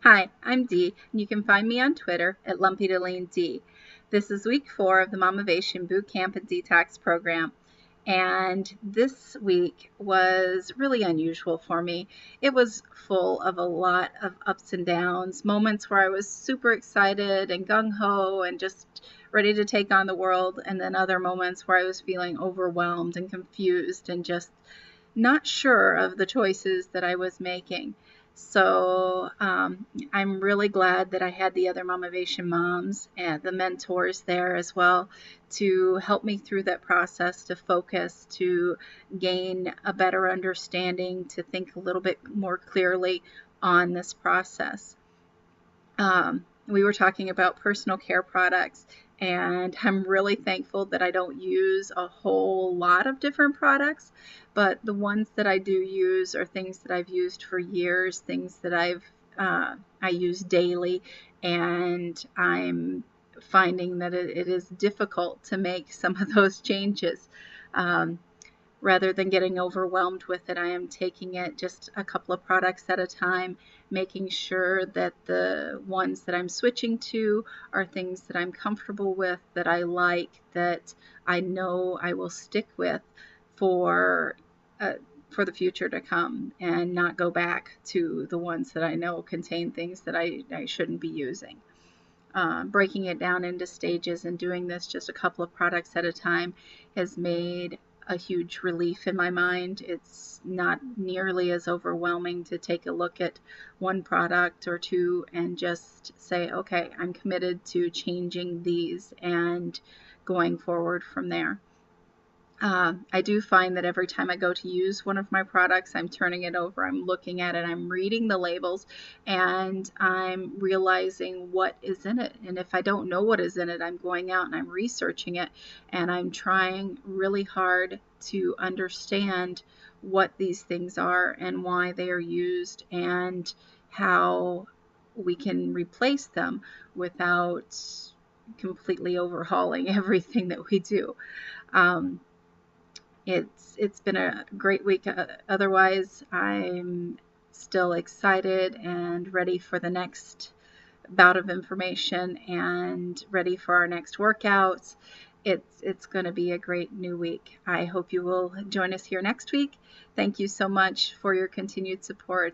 Hi, I'm Dee, and you can find me on Twitter at LumpyDelaineD. This is week 4 of the Mamavation Bootcamp and Detox program, and this week was really unusual for me. It was full of a lot of ups and downs, moments where I was super excited and gung-ho and just ready to take on the world, and then other moments where I was feeling overwhelmed and confused and just not sure of the choices that I was making. So I'm really glad that I had the other Mamavation moms and the mentors there as well to help me through that process, to focus, to gain a better understanding, to think a little bit more clearly on this process. We were talking about personal care products, and I'm really thankful that I don't use a whole lot of different products, but the ones that I do use are things that I've used for years, things that I use daily, and I'm finding that it is difficult to make some of those changes. Um, Rather than getting overwhelmed with it, I am taking it just a couple of products at a time, making sure that the ones that I'm switching to are things that I'm comfortable with, that I like, that I know I will stick with for uh, for the future to come, and not go back to the ones that I know contain things that I shouldn't be using. Breaking it down into stages and doing this just a couple of products at a time has made a huge relief in my mind. It's not nearly as overwhelming to take a look at one product or two and just say, okay, I'm committed to changing these and going forward from there. I do find that every time I go to use one of my products, I'm turning it over, I'm looking at it, I'm reading the labels, and I'm realizing what is in it. And if I don't know what is in it, I'm going out and I'm researching it, and I'm trying really hard to understand what these things are and why they are used and how we can replace them without completely overhauling everything that we do. Um, it's been a great week. Otherwise, I'm still excited and ready for the next bout of information and ready for our next workouts. It's going to be a great new week. I hope you will join us here next week. Thank you so much for your continued support.